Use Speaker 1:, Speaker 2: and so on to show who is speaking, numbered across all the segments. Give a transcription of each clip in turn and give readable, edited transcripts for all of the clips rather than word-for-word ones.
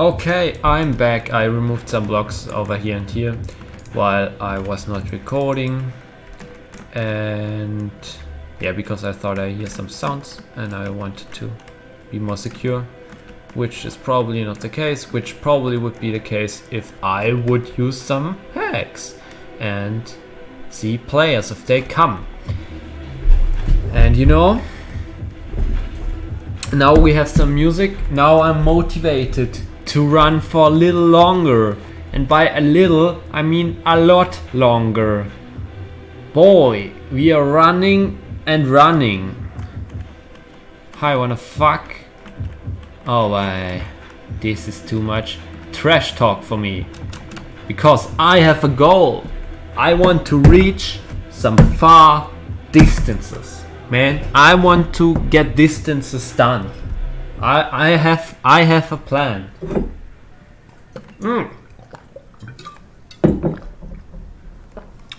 Speaker 1: Okay, I'm back. I removed some blocks over here and here while I was not recording, and yeah, because I thought I hear some sounds and I wanted to be more secure, which is probably not the case, which probably would be the case if I would use some hacks and see players if they come. And you know, now we have some music. Now I'm motivated to run for a little longer, and by a little I mean a lot longer. Boy, we are running and running. I wanna fuck. Oh, this is too much trash talk for me, because I have a goal. I want to reach some far distances, man. I want to get distances done. I have a plan.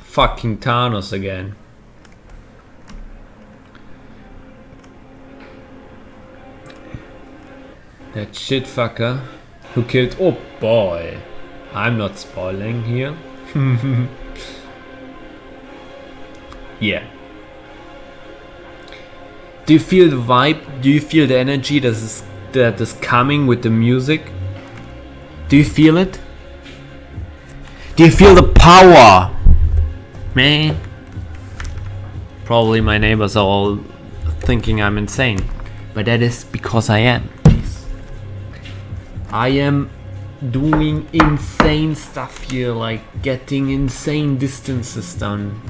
Speaker 1: Fucking Thanos again. That shit fucker who killed. Oh boy, I'm not spoiling here. Yeah. Do you feel the vibe? Do you feel the energy that is coming with the music? Do you feel it? Do you feel the power? Man. Probably my neighbors are all thinking I'm insane, but that is because I am. Jeez. I am doing insane stuff here, like getting insane distances done.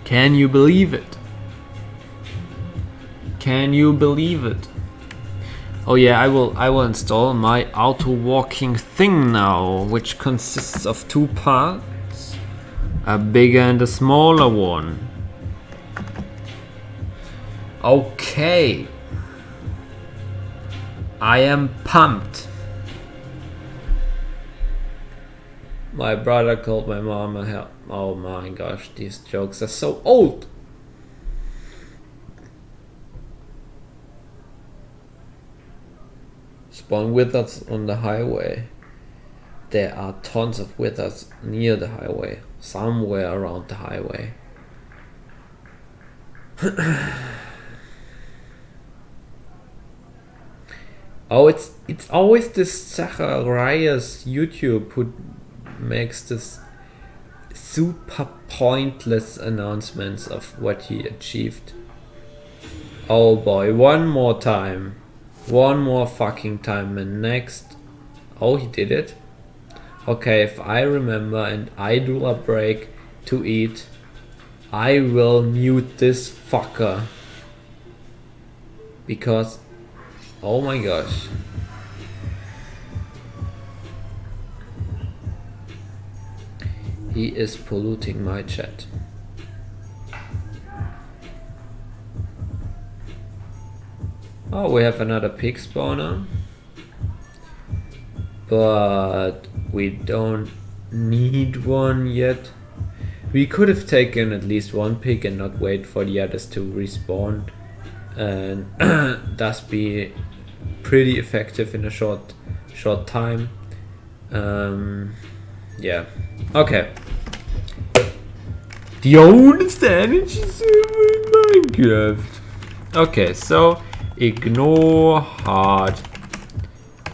Speaker 1: Can you believe it? Can you believe it? Oh yeah, I will install my auto walking thing now, which consists of two parts, a bigger and a smaller one. Okay, I am pumped. My brother called my mom a help. Oh my gosh, these jokes are so old. Spawn withers on the highway. There are tons of withers near the highway, somewhere around the highway. Oh, it's always this Zacharias YouTube who makes this super pointless announcements of what he achieved. Oh boy, one more time. One more fucking time, and next. Oh, he did it? Okay, if I remember and I do a break to eat, I will mute this fucker. Because, oh my gosh. He is polluting my chat. Oh, we have another pig spawner. But we don't need one yet. We could have taken at least one pig and not wait for the others to respawn, and thus be pretty effective in a short time. Yeah. Okay. The oldest energy server in Minecraft. Okay, so ignore hard.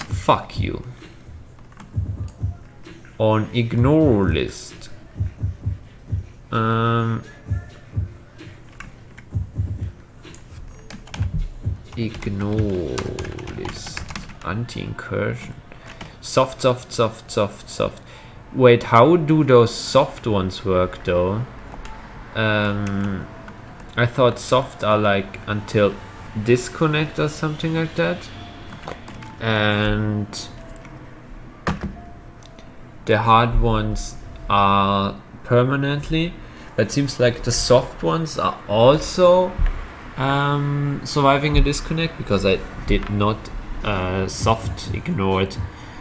Speaker 1: Fuck you. On ignore list. Ignore list. Anti-incursion. Soft. Wait, how do those soft ones work though? I thought soft are like until disconnect or something like that, and the hard ones are permanently. It seems like the soft ones are also surviving a disconnect, because I did not soft ignored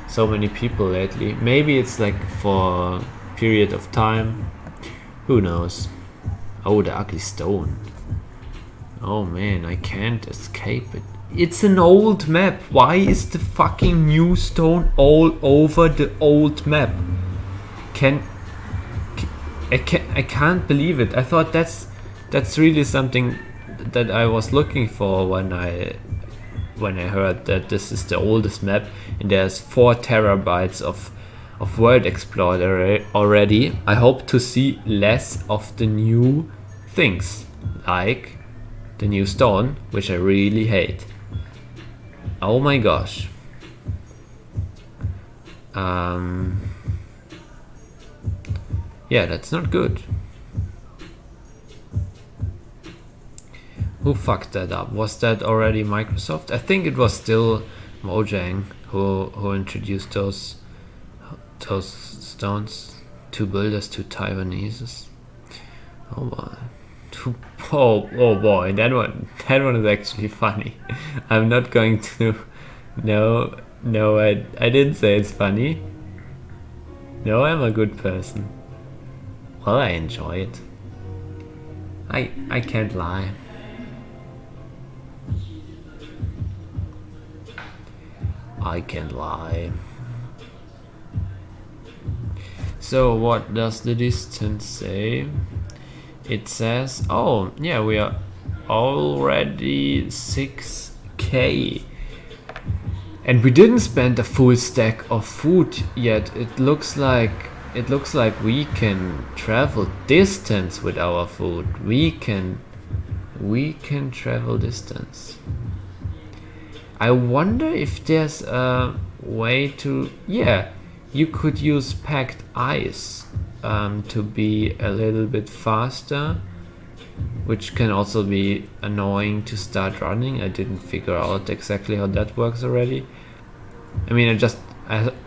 Speaker 1: so many people lately. Maybe it's like for a period of time, who knows. Oh, the ugly stone. Oh man, I can't escape it. It's an old map. Why is the fucking new stone all over the old map? I can't believe it. I thought that's really something that I was looking for when I heard that this is the oldest map and there's 4 terabytes of world explored already. I hope to see less of the new things, like the new stone, which I really hate. Oh my gosh. Yeah, that's not good. Who fucked that up? Was that already Microsoft? I think it was still Mojang who introduced those stones. 2 builders, 2 Taiwanese. Oh boy. Oh boy, that one is actually funny. I'm not going to. No, I didn't say it's funny. No, I'm a good person. Well, I enjoy it. I can't lie. I can't lie. So what does the distance say? It says, oh yeah, we are already 6k. And we didn't spend a full stack of food yet. It looks like we can travel distance with our food. We can travel distance. I wonder if there's a way to... Yeah, you could use packed ice to be a little bit faster, which can also be annoying to start running. I didn't figure out exactly how that works already. I mean, I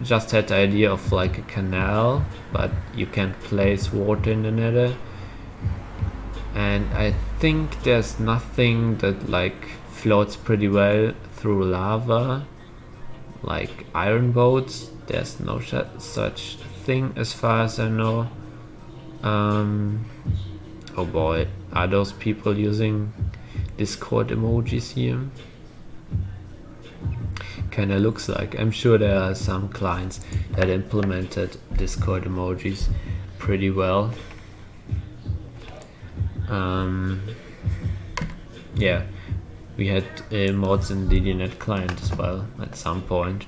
Speaker 1: just had the idea of like a canal, but you can't place water in the nether. And I think there's nothing that like floats pretty well through lava, like iron boats. There's no such thing as far as I know. Oh boy, are those people using Discord emojis here? Kinda looks like. I'm sure there are some clients that implemented Discord emojis pretty well. Yeah, we had mods in DDNet client as well at some point.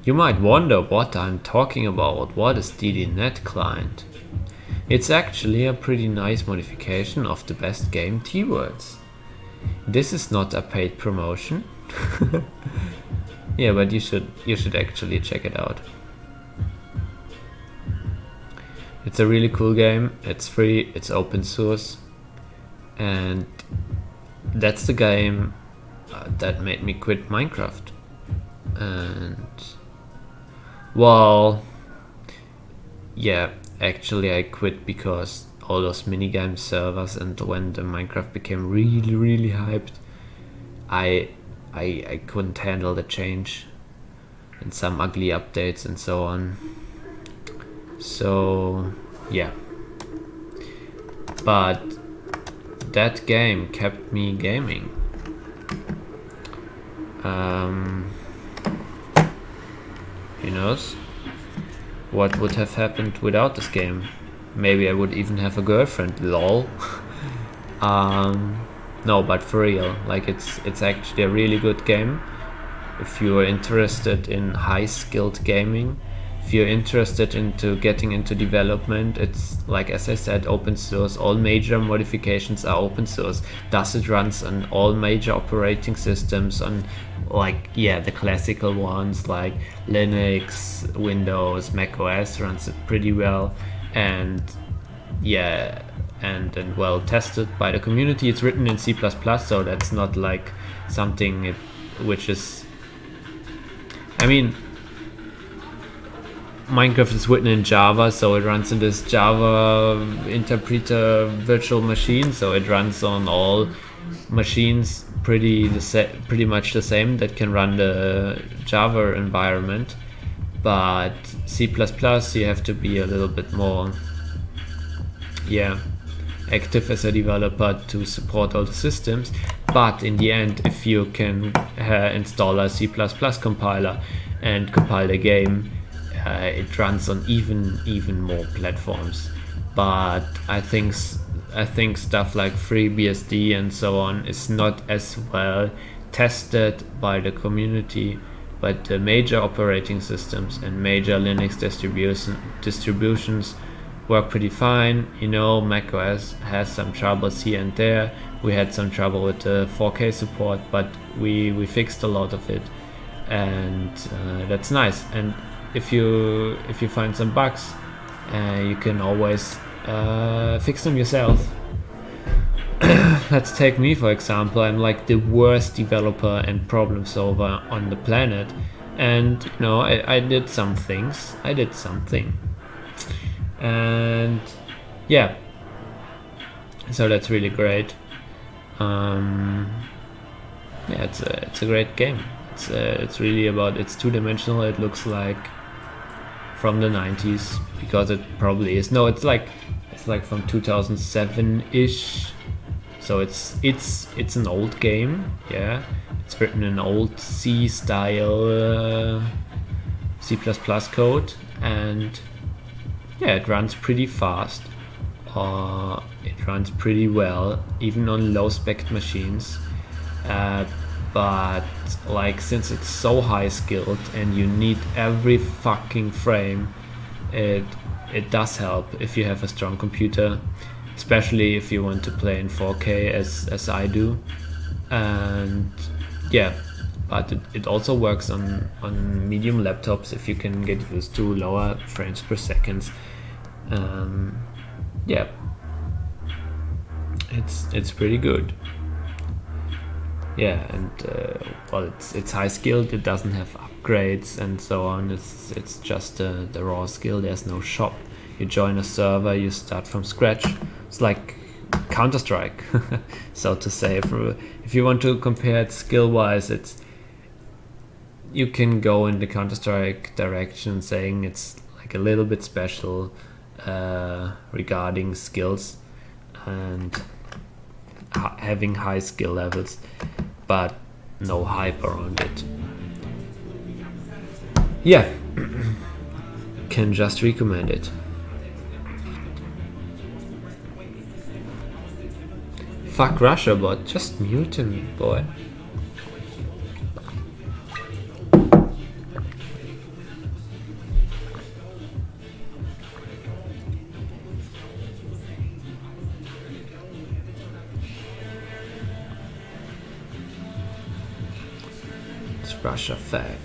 Speaker 1: You might wonder what I'm talking about. What is DDNet client? It's actually a pretty nice modification of the best game T-words. This is not a paid promotion. Yeah, but you should actually check it out. It's a really cool game. It's free, it's open source, and that's the game that made me quit Minecraft. And well, yeah, actually I quit because all those minigame servers, and when the Minecraft became really hyped, I couldn't handle the change and some ugly updates and so on. So yeah, but that game kept me gaming. Who knows what would have happened without this game? Maybe I would even have a girlfriend, lol. No, but for real, like it's actually a really good game. If you are interested in high-skilled gaming, if you're interested into getting into development, it's like, as I said, open source. All major modifications are open source. Thus it runs on all major operating systems, on like, yeah, the classical ones like Linux, Windows, Mac OS runs it pretty well. And yeah, and well tested by the community. It's written in C++, so that's not like something which is, I mean, Minecraft is written in Java, so it runs in this Java interpreter virtual machine, so it runs on all machines pretty much the same that can run the Java environment. But C++, you have to be a little bit more, yeah, active as a developer to support all the systems. But in the end, if you can install a C++ compiler and compile the game, it runs on even more platforms. But I think stuff like FreeBSD and so on is not as well tested by the community. But the major operating systems and major Linux distributions work pretty fine. You know, macOS has some troubles here and there. We had some trouble with the 4K support, but we fixed a lot of it, and that's nice. And if you find some bugs, you can always fix them yourself. Let's take me for example. I'm like the worst developer and problem solver on the planet, and you know, I did some things. And yeah, so that's really great. Yeah, it's a great game. It's really about, it's two-dimensional. It looks like from the 90s, because it probably is. No, it's like from 2007-ish. So it's an old game. Yeah, it's written in old C style C++ code, and yeah, it runs pretty fast. It runs pretty well, even on low spec machines. But like, since it's so high skilled and you need every fucking frame, it does help if you have a strong computer, especially if you want to play in 4K as I do. And yeah, but it also works on medium laptops if you can get used to lower frames per second. Yeah, it's pretty good. Yeah, and well, it's high skilled. It doesn't have upgrades and so on. It's just the raw skill. There's no shop. You join a server, you start from scratch. It's like Counter-Strike, so to say. If you want to compare it skill-wise, you can go in the Counter-Strike direction, saying it's like a little bit special regarding skills and having high skill levels, but no hype around it. Yeah, can just recommend it. Fuck Russia bot, just mute him, boy. It's Russia fag.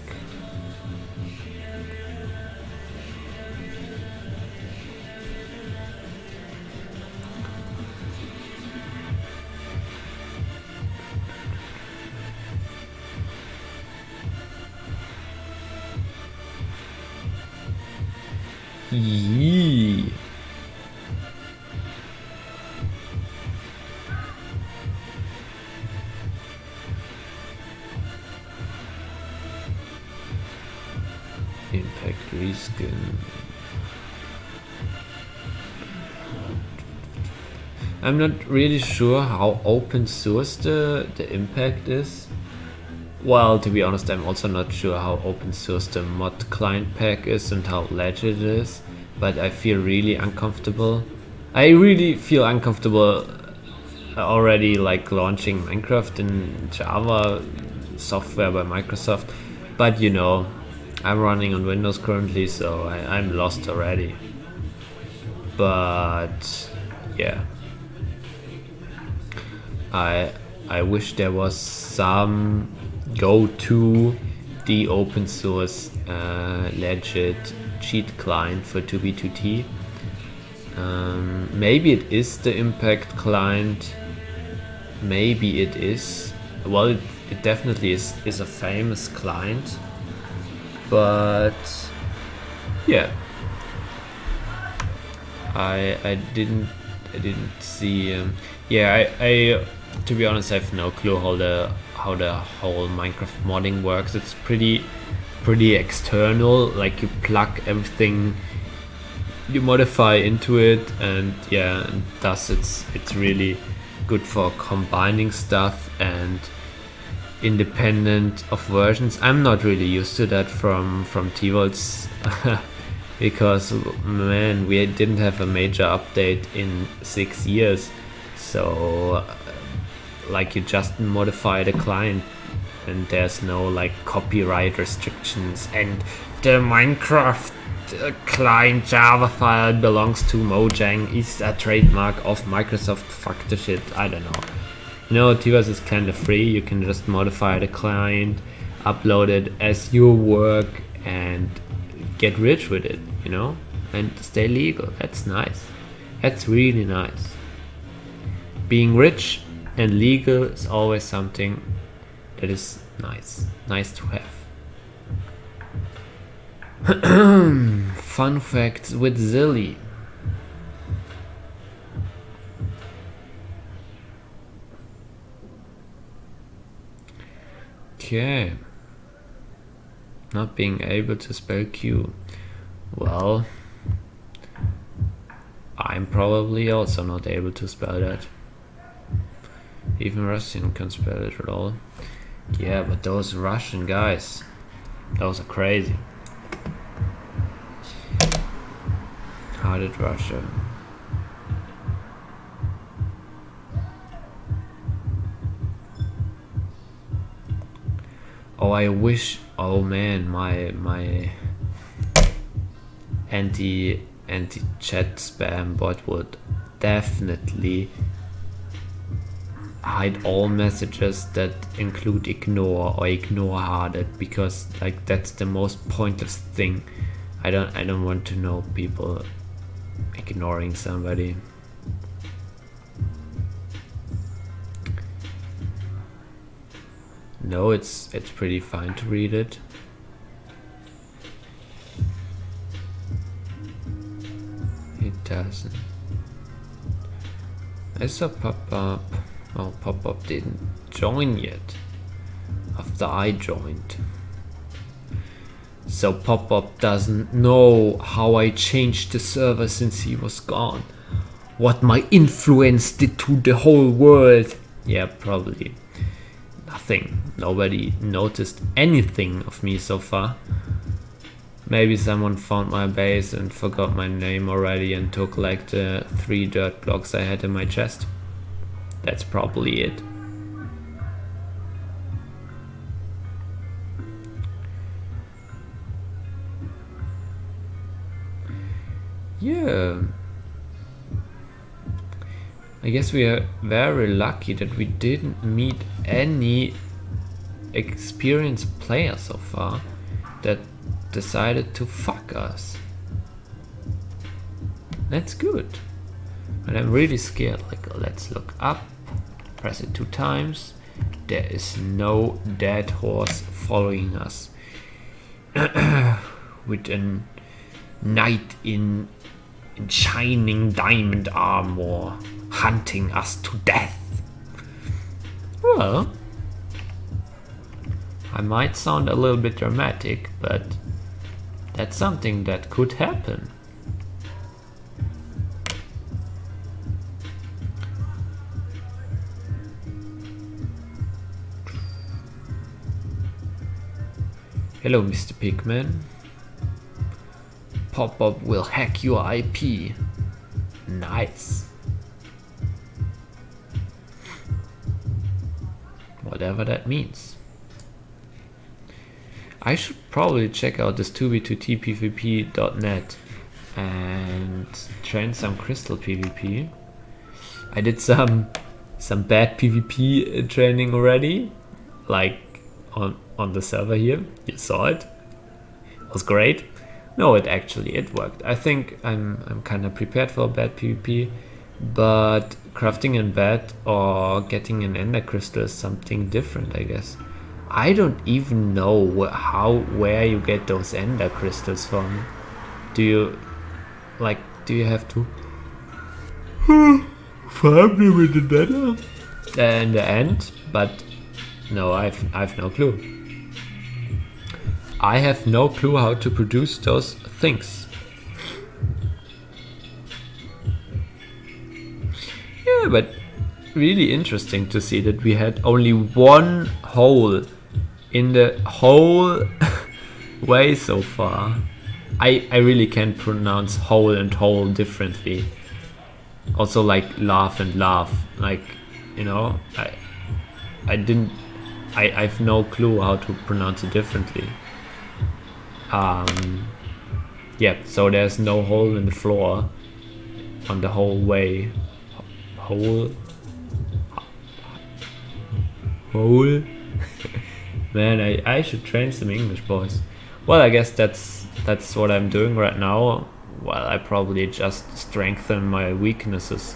Speaker 1: Yee. Impact reskin. I'm not really sure how open source the impact is. Well, to be honest, I'm also not sure how open source the mod client pack is and how legit it is, but I feel really uncomfortable. I really feel uncomfortable already, like launching Minecraft in Java software by Microsoft, but you know, I'm running on Windows currently, so I'm lost already. But yeah, I wish there was some go to the open source legit cheat client for 2B2T. Maybe it is the impact client, maybe it is. Well, it definitely is a famous client, but yeah, I didn't see. Yeah, I to be honest, I have no clue how the whole Minecraft modding works. It's pretty external. Like, you plug everything you modify into it, and yeah, and thus it's really good for combining stuff and independent of versions. I'm not really used to that from T-Volts because man, we didn't have a major update in 6 years, so like you just modify the client and there's no like copyright restrictions and the Minecraft client Java file belongs to Mojang is a trademark of Microsoft. Fuck the shit, I don't know. You know, T-Volts is kind of free. You can just modify the client, upload it as your work, and get rich with it, you know, and stay legal. That's nice. That's really nice. Being rich and legal is always something that is nice to have. Fun facts with Zilly. Okay. Not being able to spell Q. Well, I'm probably also not able to spell that. Even Russian can spell it at all. Yeah, but those Russian guys, those are crazy. How did Russia? Oh, I wish. Oh man, my anti-chat spam bot would definitely hide all messages that include ignore or ignore harded, because like that's the most pointless thing. I don't want to know people ignoring somebody. No, it's pretty fine to read it. It doesn't. I saw pop-up. Oh, pop-up didn't join yet. After I joined. So pop-up doesn't know how I changed the server since he was gone. What my influence did to the whole world. Yeah, probably nothing. Nobody noticed anything of me so far. Maybe someone found my base and forgot my name already and took like the 3 dirt blocks I had in my chest. That's probably it. Yeah. I guess we are very lucky that we didn't meet any experienced players so far that decided to fuck us. That's good. But I'm really scared. Like, let's look up, press it 2 times. There is no dead horse following us with a knight in shining diamond armor hunting us to death. Well, I might sound a little bit dramatic, but that's something that could happen. Hello, Mr. Pigman. Pop-up will hack your IP. Nice. Whatever that means. I should probably check out this 2v2tpvp.net and train some crystal PvP. I did some bad PvP training already, like on the server here. You saw it. It was great. No, it worked. I think I'm kind of prepared for bad PvP, but crafting in bed or getting an ender crystal is something different, I guess. I don't even know where you get those ender crystals from. Do you have to farm them in the nether in the end? But no, I've no clue. I have no clue how to produce those things. Yeah, but really interesting to see that we had only one hole in the whole way so far. I really can't pronounce hole and hole differently. Also like laugh and laugh. Like, you know, I've no clue how to pronounce it differently. Yeah, so there's no hole in the floor on the whole way. Hole. Man, I should train some English, boys. Well, I guess that's what I'm doing right now. Well, I probably just strengthen my weaknesses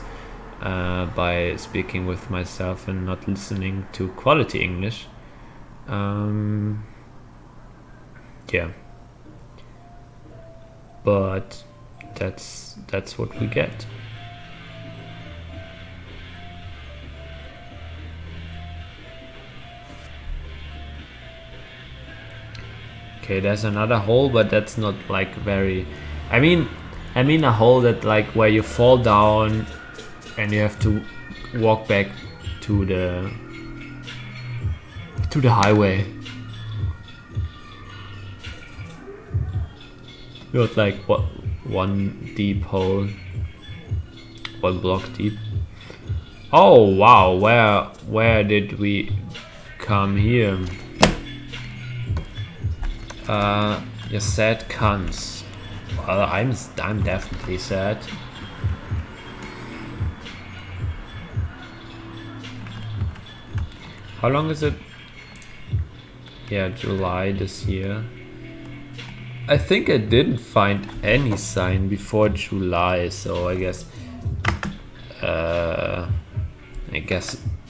Speaker 1: by speaking with myself and not listening to quality English. Yeah, but that's what we get. Okay, there's another hole, but that's not like very. I mean a hole that like where you fall down and you have to walk back to the highway. Not like what one deep hole, one block deep. Oh wow, where did we come here? You sad cunts. Well, I'm definitely sad. How long is it? Yeah, July this year. I think I didn't find any sign before July, so I guess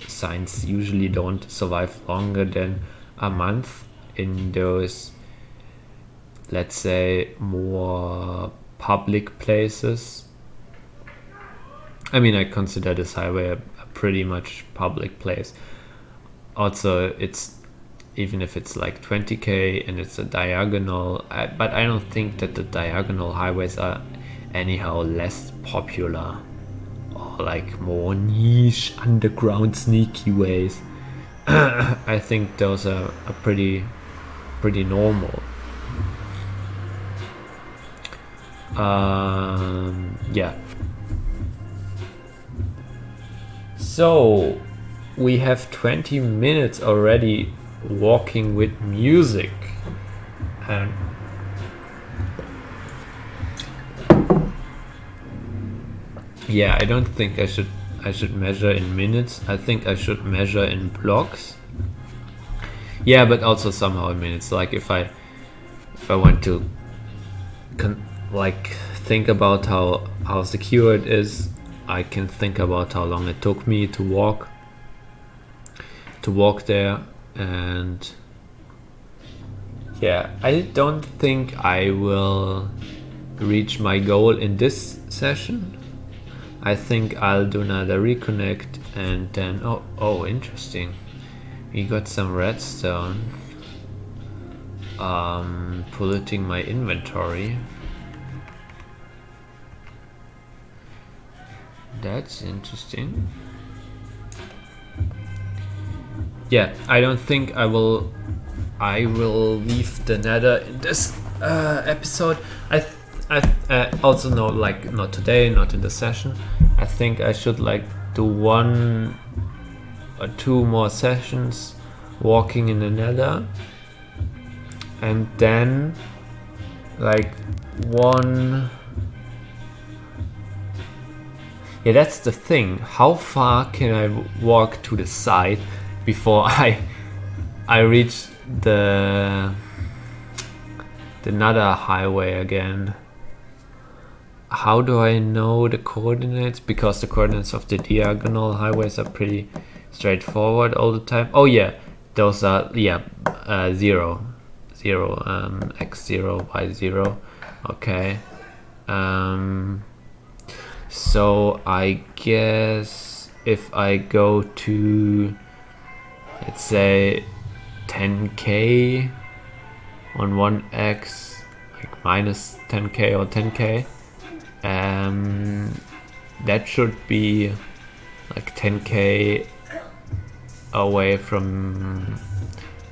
Speaker 1: signs usually don't survive longer than a month in those, let's say, more public places. I mean, I consider this highway a pretty much public place. Also, it's even if it's like 20k and it's a diagonal, but I don't think that the diagonal highways are anyhow less popular or like more niche underground sneaky ways. I think those are pretty normal. Yeah. So we have 20 minutes already walking with music, and yeah, I don't think I should measure in minutes. I think I should measure in blocks. Yeah, but also somehow in minutes. Like if I want to think about how secure it is, I can think about how long it took me to walk there. And yeah, I don't think I will reach my goal in this session. I think I'll do another reconnect and then oh interesting, we got some redstone. Polluting my inventory. That's interesting. Yeah, I don't think I will leave the nether in this episode. I also know, like, not today, not in the session. I think I should like do 1 or 2 more sessions walking in the nether, and then like one. Yeah, that's the thing. How far can I walk to the side before I reach the nether highway again? How do I know the coordinates? Because the coordinates of the diagonal highways are pretty straightforward all the time. Oh yeah, those are 0, x0, y0. Okay. So I guess if I go to, let's say, 10k on 1x, like minus 10k or 10k, that should be like 10k away from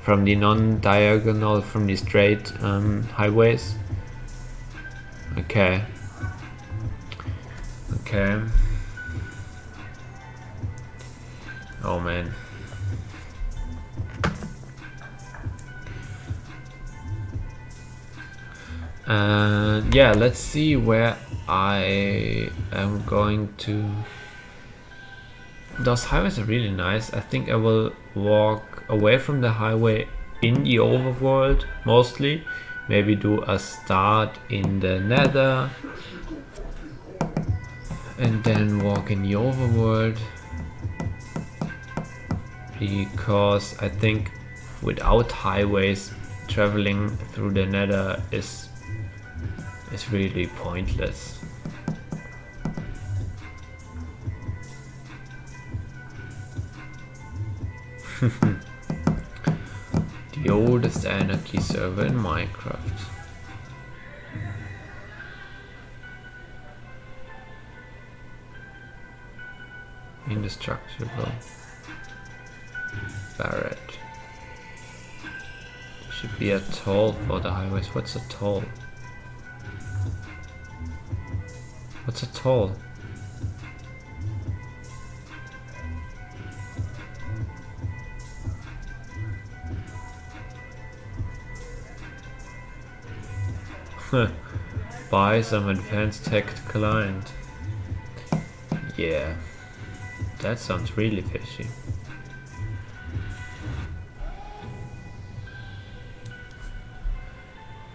Speaker 1: the non-diagonal, from the straight highways. Okay. Oh man. Yeah, let's see where I am going to. Those highways are really nice. I think I will walk away from the highway in the overworld mostly. Maybe do a start in the nether and then walk in the overworld, because I think without highways traveling through the nether is really pointless. The oldest AnArChY server in Minecraft. Indestructible. Barret. There should be a toll for the highways. What's a toll? What's a toll? Buy some advanced tech client. Yeah, that sounds really fishy.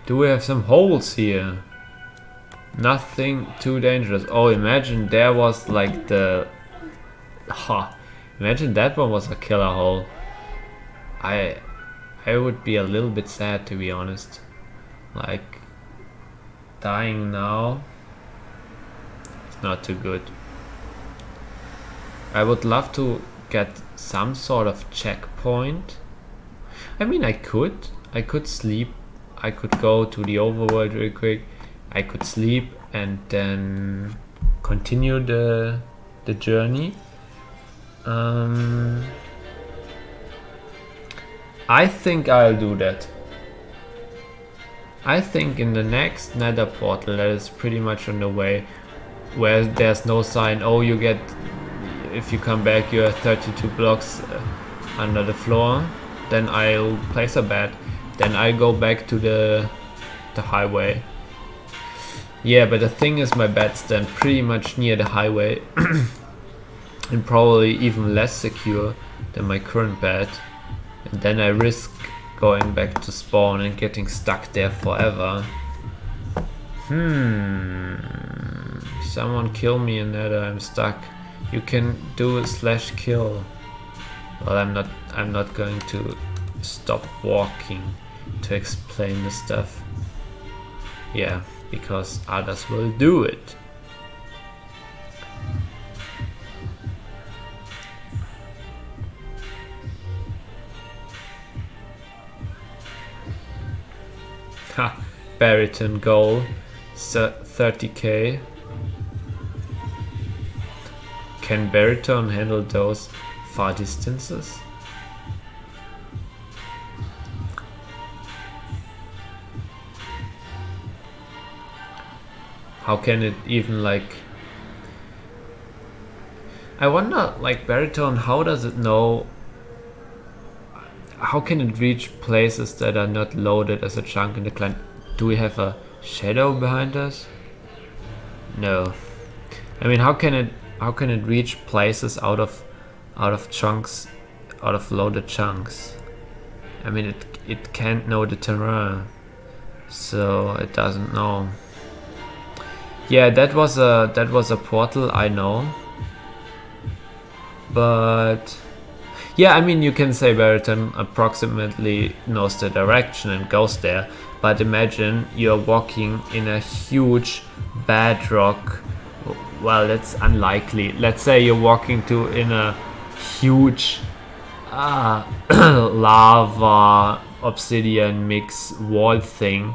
Speaker 1: Do we have some holes here? Nothing too dangerous. Oh, imagine there was like the... imagine that one was a killer hole. I would be a little bit sad, to be honest. Like, dying now, it's not too good. I would love to get some sort of checkpoint. I mean, I could sleep. I could go to the overworld real quick. I could sleep and then continue the journey. I think I'll do that. I think in the next nether portal that is pretty much on the way, where there's no sign, oh, you get, if you come back you are 32 blocks under the floor, then I'll place a bet. Then I go back to the highway. Yeah, but the thing is, my bed's then pretty much near the highway and probably even less secure than my current bed, and then I risk going back to spawn and getting stuck there forever. Someone kill me in nether, I'm stuck. You can do /kill. Well, I'm not going to stop walking to explain the stuff. Yeah, because others will do it. Ha, baritone goal, 30k. Can baritone handle those far distances? How can it even, like... I wonder, like, baritone, how does it know? How can it reach places that are not loaded as a chunk in the client? Do we have a shadow behind us? No. I mean, how can it reach places out of chunks, out of loaded chunks? I mean, it can't know the terrain, so it doesn't know. Yeah, that was a portal, I know. But yeah, I mean, you can say baritone approximately knows the direction and goes there, but imagine you're walking in a huge bedrock. Well, that's unlikely. Let's say you're walking in a huge lava obsidian mix wall thing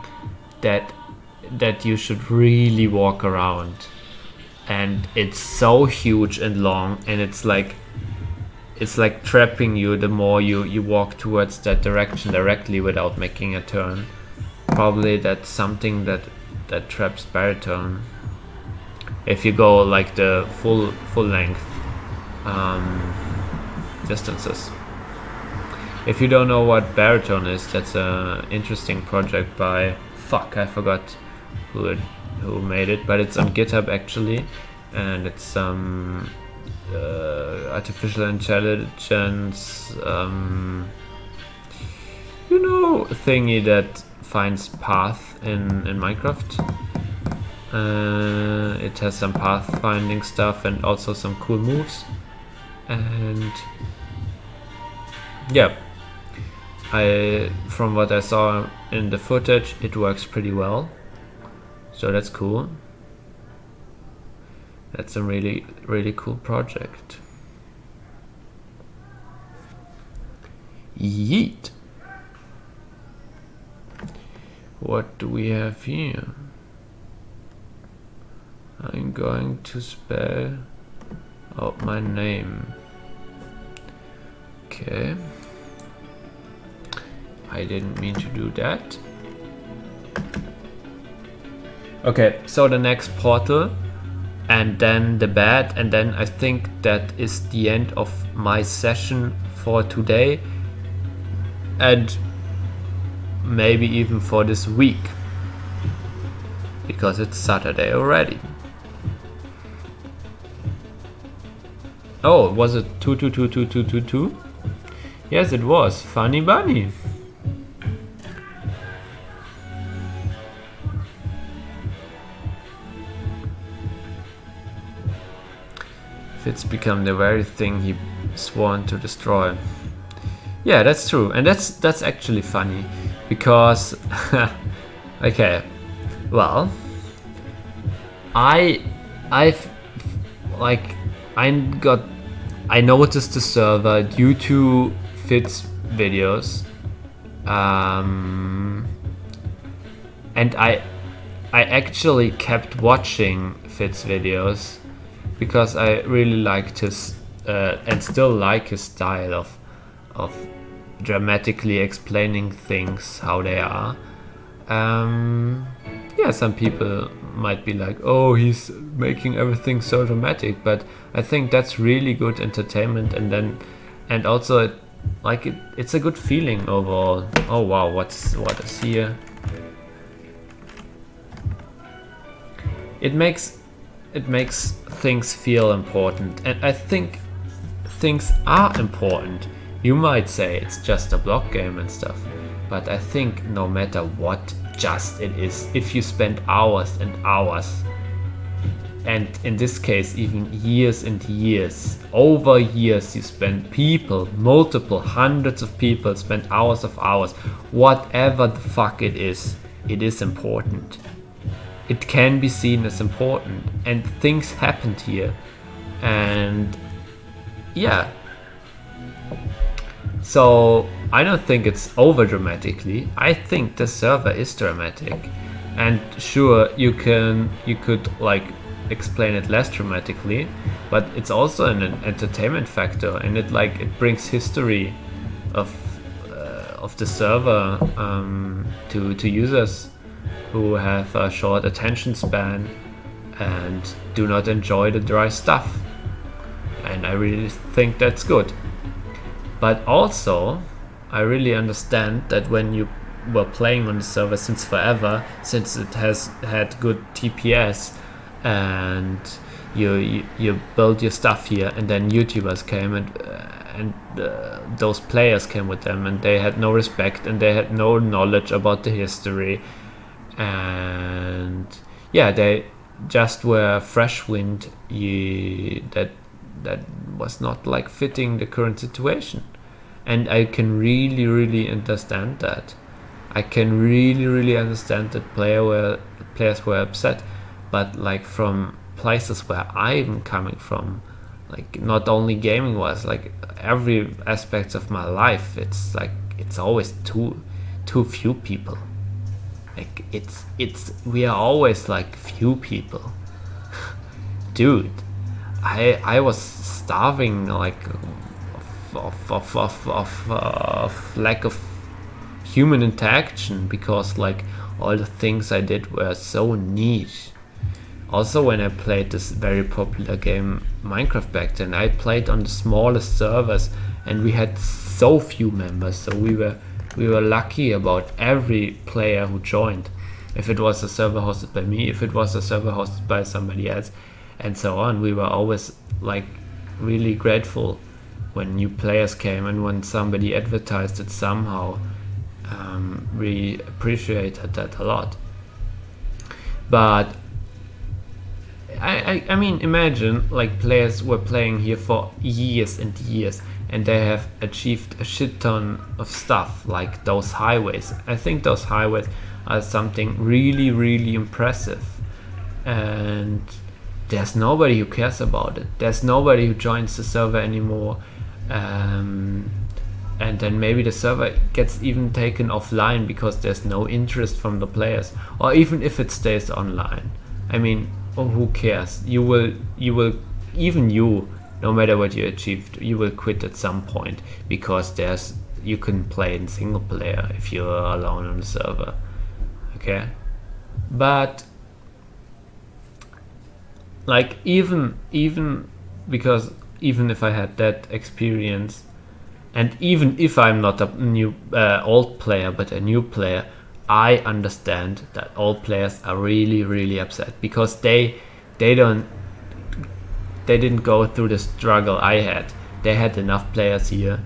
Speaker 1: that you should really walk around. and it's so huge and long, and it's like trapping you the more you walk towards that direction directly without making a turn. Probably that's something that traps baritone. If you go like the full length distances. If you don't know what baritone is, that's an interesting project by I forgot who made it, but it's on GitHub actually, and it's some artificial intelligence thingy that finds path in Minecraft. It has some path finding stuff and also some cool moves, and yeah, from what I saw in the footage, it works pretty well, so that's cool. That's a really, really cool project. Yeet. What do we have here? I'm going to spell out my name. Okay. I didn't mean to do that. Okay, so the next portal, and then the bed, and then I think that is the end of my session for today, and maybe even for this week, because it's Saturday already. Oh, was it 2222222? Yes, it was. Funny Bunny. It's become the very thing he sworn to destroy. Yeah, that's true, and that's actually funny, because okay, well, I noticed the server due to Fitz videos, and I actually kept watching Fitz videos because I really liked his and still like his style of dramatically explaining things how they are. Yeah, some people might be like, oh, he's making everything so dramatic, but I think that's really good entertainment, and also it's a good feeling overall. Oh wow, what is here? It makes things feel important, and I think things are important. You might say it's just a block game and stuff, but I think no matter what just it is, if you spend hours and hours, and in this case even years and years, over years, you spend multiple hundreds of people spend hours of hours, whatever the fuck it is important. It can be seen as important, and things happened here, and yeah. So I don't think it's over dramatically. I think the server is dramatic, and sure, you could like explain it less dramatically, but it's also an entertainment factor, and it brings history of the server to users who have a short attention span and do not enjoy the dry stuff, and I really think that's good. But also, I really understand that when you were playing on the server since forever, since it has had good TPS, and you build your stuff here, and then YouTubers came and those players came with them, and they had no respect and they had no knowledge about the history, and yeah, they just were fresh wind that was not fitting the current situation. And I can really understand that. I can really understand that players were upset, but from places where I'm coming from, not only gaming wise, every aspect of my life, it's always too few people. We are always few people. dude, I was starving, like, of lack of human interaction, because like all the things I did were so niche. Also, when I played this very popular game Minecraft back then, I played on the smallest servers, and we had so few members, so we were lucky about every player who joined. If it was a server hosted by me, if it was a server hosted by somebody else, and so on, we were always like really grateful when new players came, and when somebody advertised it somehow. We appreciated that a lot. But I mean, imagine like players were playing here for years and years, and they have achieved a shit ton of stuff, like those highways. I think those highways are something really, really impressive, and there's nobody who cares about it. There's nobody who joins the server anymore, and then maybe the server gets even taken offline because there's no interest from the players, or even if it stays online. I mean, who cares? You will, even you, no matter what you achieved, you will quit at some point, because you can play in single player if you're alone on the server. Okay, but like even because even if I had that experience, and even if I'm not a new old player but a new player, I understand that old players are really, really upset, because they didn't go through the struggle I had. They had enough players here.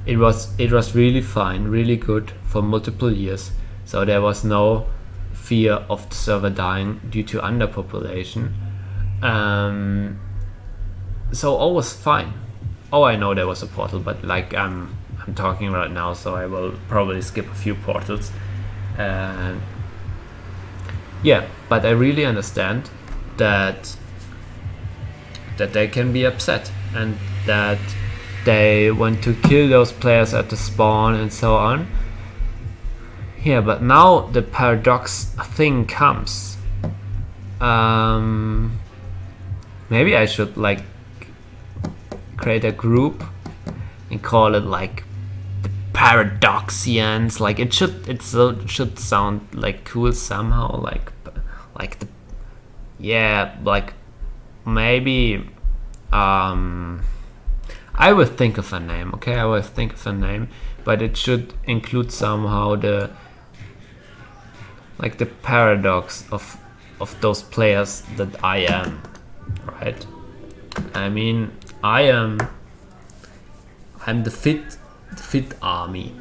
Speaker 1: It was really fine, really good for multiple years, so there was no fear of the server dying due to underpopulation. So all was fine. Oh, I know there was a portal, but like I'm talking right now, so I will probably skip a few portals. Yeah, but I really understand that they can be upset, and that they want to kill those players at the spawn and so on. Yeah, but now the paradox thing comes. Maybe I should like create a group and call it like the Paradoxians. Like it should sound like cool somehow. Like the, yeah, like maybe I will think of a name. Okay, I will think of a name, but it should include somehow the paradox of those players that I am, right? I mean, I'm the fit army.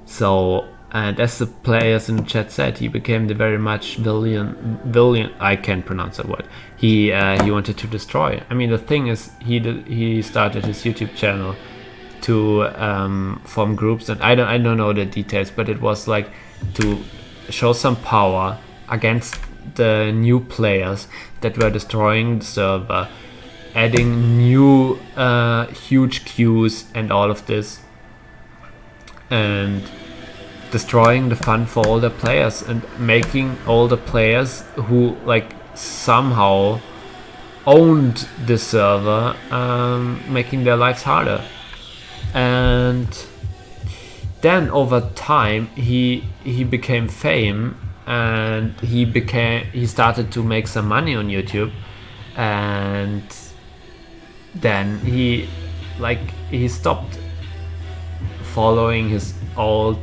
Speaker 1: So, and as the players in the chat said, he became the very much villain. I can't pronounce that word. He wanted to destroy. I mean, the thing is, he started his YouTube channel to form groups, and I don't know the details, but it was like to show some power against the new players that were destroying the server, adding new huge queues and all of this, and destroying the fun for all the players, and making all the players who like somehow owned the server making their lives harder. And then over time he became fame, and he started to make some money on YouTube, and then he stopped following his old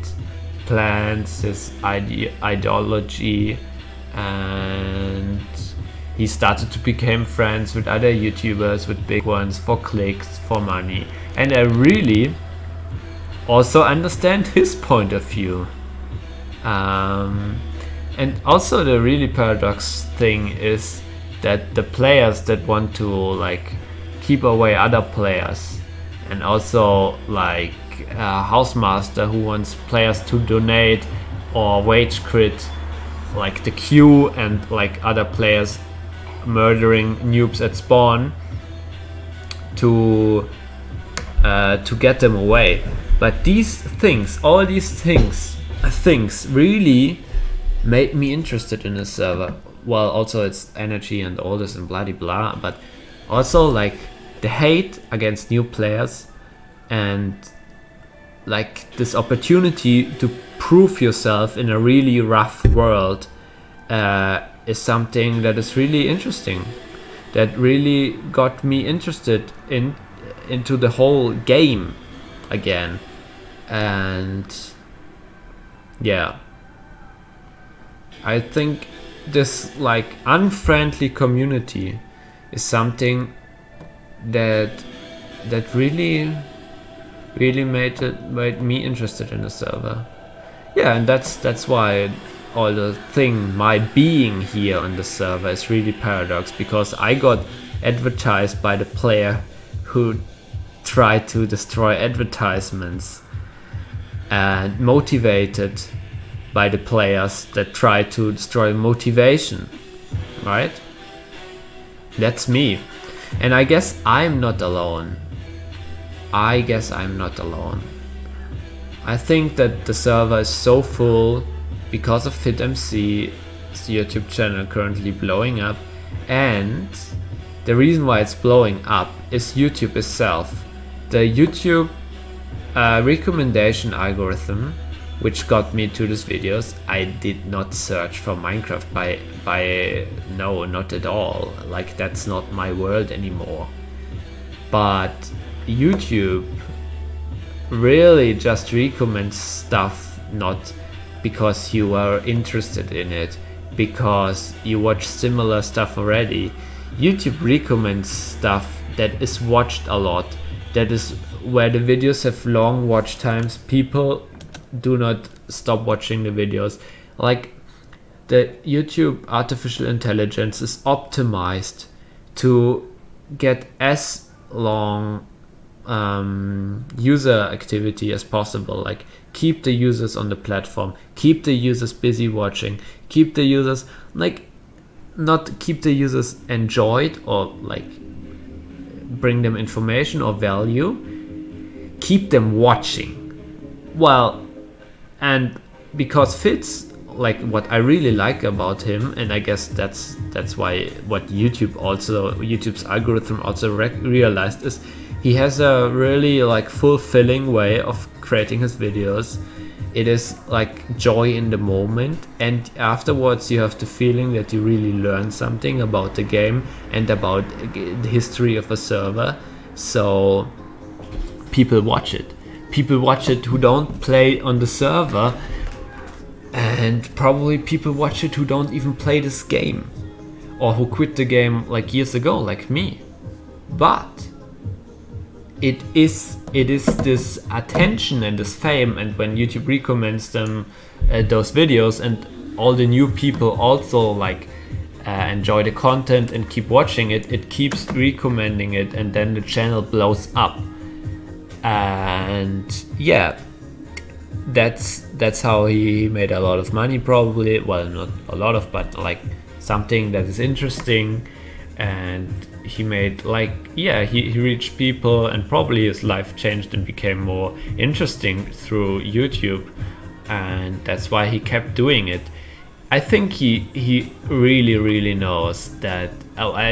Speaker 1: plans, his ideology, and he started to become friends with other YouTubers, with big ones, for clicks, for money. And I really also understand his point of view. And also the really paradox thing is that the players that want to like keep away other players, and also like a housemaster who wants players to donate or wage quit like the queue, and like other players murdering noobs at spawn to get them away. But all these things really made me interested in the server. well, also it's AnArChY and all this and blah blah, but also like the hate against new players and like this opportunity to prove yourself in a really rough world is something that is really interesting, that really got me interested into the whole game again. And yeah, I think this like unfriendly community is something that really made me interested in the server. Yeah, and that's why all the thing, my being here on the server is really paradox, because I got advertised by the player who tried to destroy advertisements, and motivated by the players that try to destroy motivation, right? That's me. And I guess I'm not alone. I think that the server is so full because of FitMC's YouTube channel currently blowing up, and the reason why it's blowing up is YouTube itself. The YouTube recommendation algorithm, which got me to these videos. I did not search for Minecraft by no, not at all. Like, that's not my world anymore. But YouTube really just recommends stuff not because you are interested in it, because you watch similar stuff already. YouTube recommends stuff that is watched a lot, that is where the videos have long watch times. People do not stop watching the videos. Like, the YouTube artificial intelligence is optimized to get as long user activity as possible. Like, keep the users on the platform, keep the users busy watching, keep the users not keep the users enjoyed or like bring them information or value, keep them watching. Well, and because Fitz, like, what I really like about him, and I guess that's why what YouTube's algorithm also realized, is he has a really like fulfilling way of creating his videos. It is like joy in the moment, and afterwards you have the feeling that you really learn something about the game and about the history of a server. So people watch it. People watch it who don't play on the server, and probably people watch it who don't even play this game, or who quit the game like years ago, like me. But it is this attention and this fame, and when YouTube recommends them those videos, and all the new people also like enjoy the content and keep watching it, it keeps recommending it, and then the channel blows up. And yeah, that's how he made a lot of money, probably. Well, not a lot of, but like something that is interesting. And he made like, yeah, he reached people, and probably his life changed and became more interesting through YouTube, and that's why he kept doing it. I think he really knows that,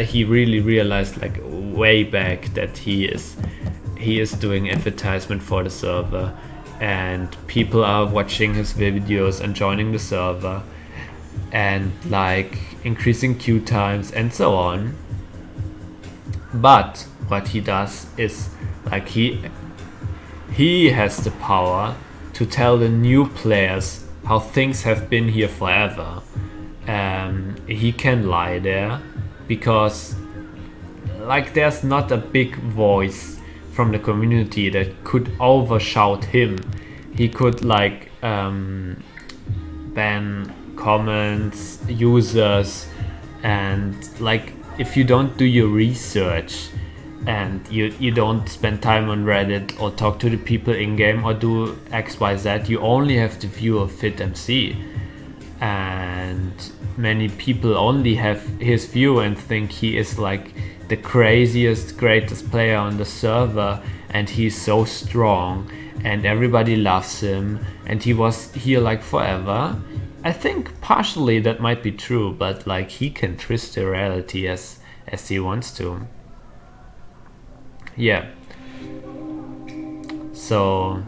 Speaker 1: he really realized like way back that he is doing advertisement for the server, and people are watching his videos and joining the server, and like increasing queue times and so on. But what he does is like he has the power to tell the new players how things have been here forever. He can lie there because like there's not a big voice from the community that could overshout him. He could like ban comments, users, and like if you don't do your research and you don't spend time on Reddit or talk to the people in game or do XYZ, you only have the view of FitMC, and many people only have his view and think he is like the craziest, greatest player on the server, and he's so strong and everybody loves him and he was here like forever. I think partially that might be true, but like he can twist the reality as he wants to. Yeah. So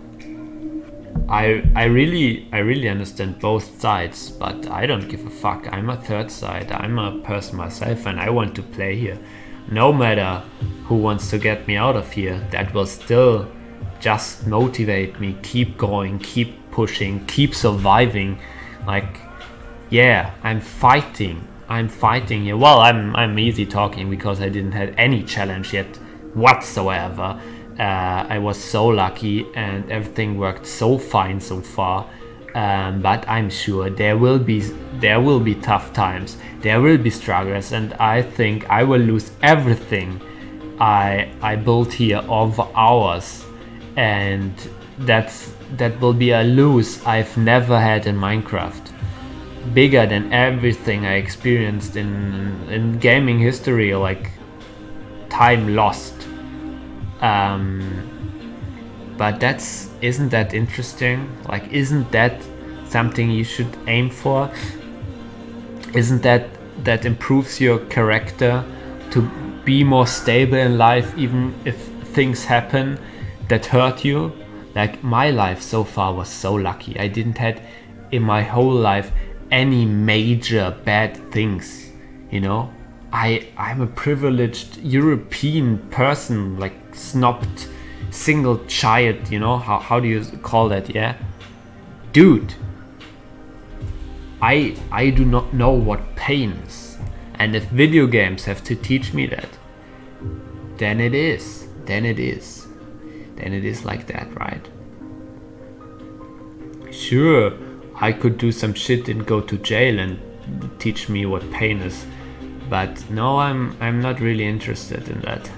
Speaker 1: I really understand both sides, but I don't give a fuck. I'm a third side. I'm a person myself, and I want to play here. No matter who wants to get me out of here, that will still just motivate me. Keep going, keep pushing, keep surviving. Like, yeah, I'm fighting here. Well, I'm easy talking because I didn't have any challenge yet whatsoever. I was so lucky and everything worked so fine so far. But I'm sure there will be tough times. There will be struggles, and I think I will lose everything I built here over hours, and that will be a lose I've never had in Minecraft. Bigger than everything I experienced in gaming history, like time lost. But isn't that interesting? Like, isn't that something you should aim for? Isn't that improves your character to be more stable in life, even if things happen that hurt you? Like, my life so far was so lucky. I didn't had in my whole life any major bad things, you know? I'm a privileged European person, like snobbed single child, you know? How do you call that? Yeah, dude, I do not know what pain is, and if video games have to teach me that, then it is like that, right? Sure, I could do some shit and go to jail and teach me what pain is, but no, I'm not really interested in that.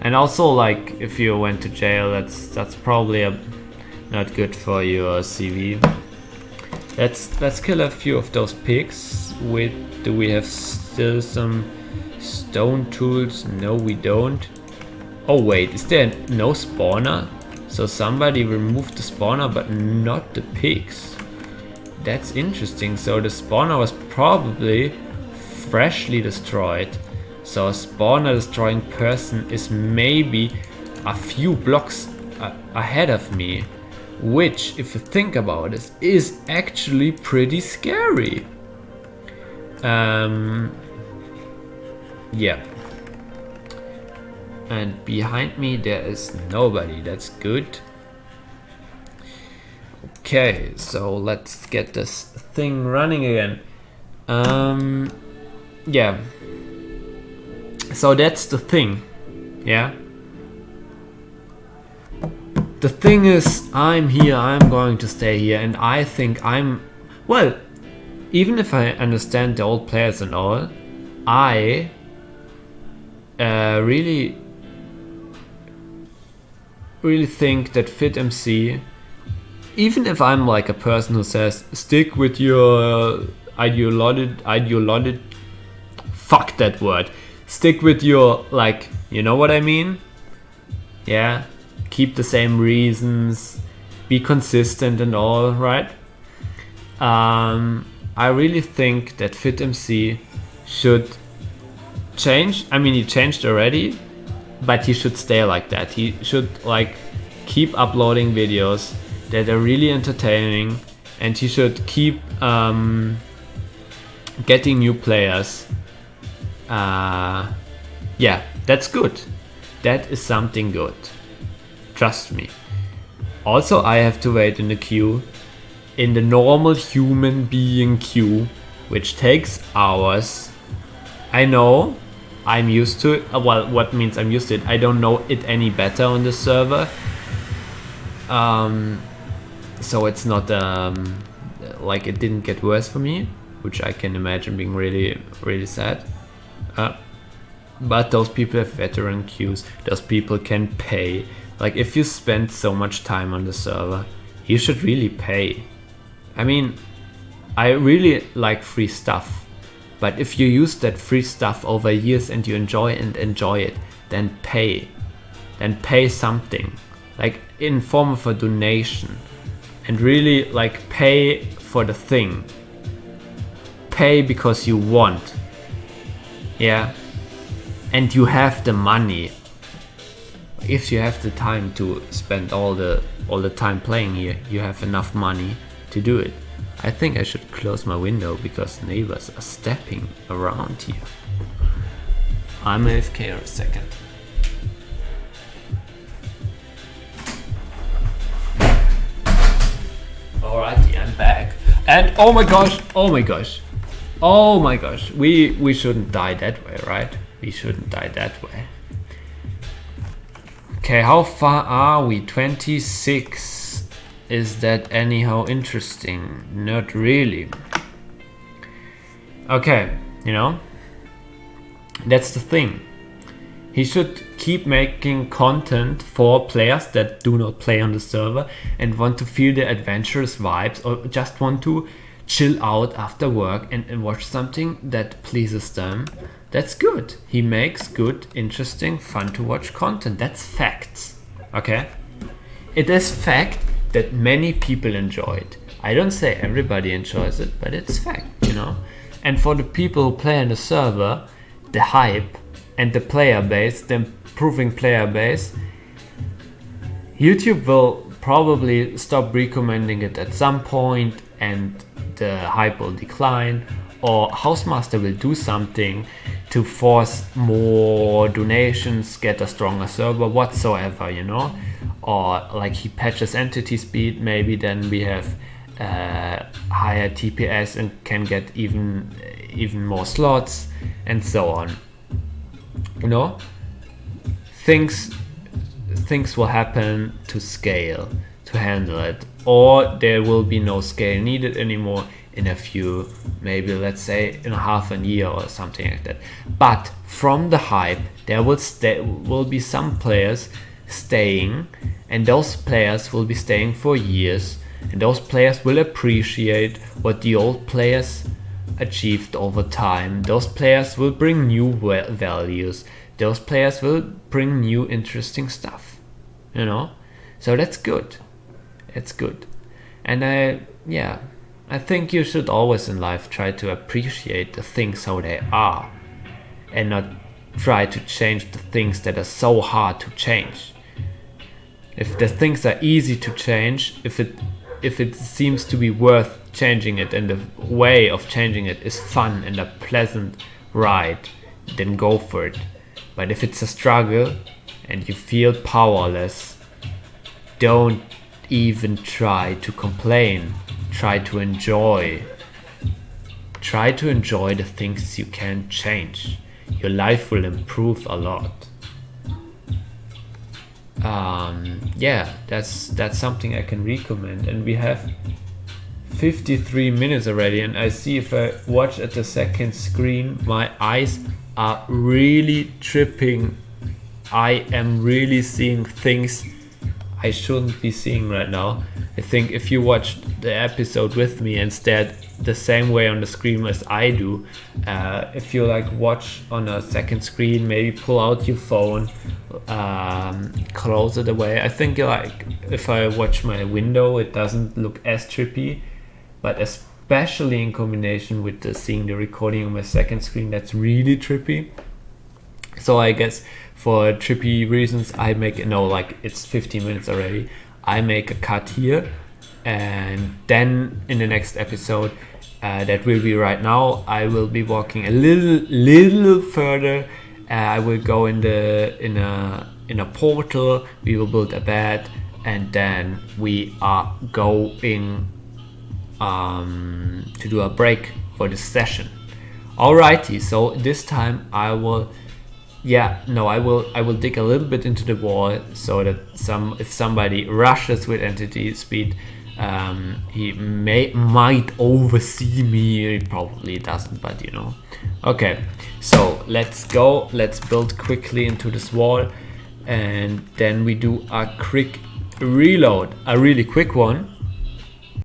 Speaker 1: And also, like, if you went to jail, that's probably not good for your CV. Let's kill a few of those pigs. Do we have still some stone tools? No, we don't. Oh wait, is there no spawner? So somebody removed the spawner but not the pigs. That's interesting. So the spawner was probably freshly destroyed. So a spawner destroying person is maybe a few blocks ahead of me, which, if you think about it, is actually pretty scary. Yeah. And behind me there is nobody. That's good. Okay, so let's get this thing running again. Yeah. So that's the thing. Yeah. The thing is, I'm here, I'm going to stay here, and I think well, even if I understand the old players and all, I really think that FitMC, even if I'm like a person who says stick with your ideology, fuck that word, stick with your, like, you know what I mean? Yeah, keep the same reasons, be consistent and all, right? I really think that FitMC should change. I mean, he changed already, but he should stay like that. He should, like, keep uploading videos that are really entertaining, and he should keep getting new players. Yeah, that's good. That is something good. Trust me. Also, I have to wait in the queue, in the normal human being queue, which takes hours. I know, I'm used to it. Well, what means I'm used to it? I don't know it any better on the server. So it's not like it didn't get worse for me, which I can imagine being really, really sad. But those people have veteran queues. Those people can pay. Like, if you spend so much time on the server, you should really pay. I mean, I really like free stuff, but if you use that free stuff over years and you enjoy it, then pay. Then pay something, like in form of a donation, and really, like, pay for the thing. Pay because you want. Yeah. And you have the money. If you have the time to spend all the time playing here, you have enough money to do it. I think I should close my window because neighbors are stepping around here. I'm AFK for a second. Alrighty, I'm back. And oh my gosh, we shouldn't die that way, right? We shouldn't die that way. Okay, how far are we? 26. Is that anyhow interesting? Not really. Okay, you know, that's the thing. He should keep making content for players that do not play on the server and want to feel the adventurous vibes or just want to chill out after work and watch something that pleases them. That's good. He makes good, interesting, fun to watch content. That's facts. Okay? It is fact that many people enjoy it. I don't say everybody enjoys it, but it's fact, you know? And for the people who play on the server, the hype and the player base, the improving player base, YouTube will probably stop recommending it at some point and the hype will decline, or Housemaster will do something to force more donations, get a stronger server, whatsoever, you know? Or like he patches entity speed, maybe then we have higher TPS and can get even more slots and so on. You know, things will happen to scale, to handle it, or there will be no scale needed anymore in a few, maybe let's say in half a year or something like that. But from the hype, there will be some players staying, and those players will be staying for years, and those players will appreciate what the old players achieved over time. Those players will bring new values. Those players will bring new interesting stuff, you know? So that's good. It's good. And I think you should always in life try to appreciate the things how they are and not try to change the things that are so hard to change. If the things are easy to change, if it seems to be worth changing it and the way of changing it is fun and a pleasant ride, then go for it. But if it's a struggle and you feel powerless, don't even try to complain. Try to enjoy. Try to enjoy the things you can change. Your life will improve a lot. That's something I can recommend. And we have 53 minutes already, and I see if I watch at the second screen, my eyes are really tripping. I am really seeing things I shouldn't be seeing right now. I think if you watched the episode with me and stared the same way on the screen as I do, if you like watch on a second screen, maybe pull out your phone, close it away. I think like if I watch my window, it doesn't look as trippy, but especially in combination with seeing the recording on my second screen, that's really trippy. So I guess for trippy reasons, I make it's 15 minutes already. I make a cut here, and then in the next episode, that will be right now, I will be walking a little further. I will go in a portal. We will build a bed, and then we are going to do a break for this session. Alrighty, so this time I will dig a little bit into the wall so that if somebody rushes with entity speed, he might oversee me. He probably doesn't, but you know. Okay, so let's go. Let's build quickly into this wall, and then we do a quick reload, a really quick one.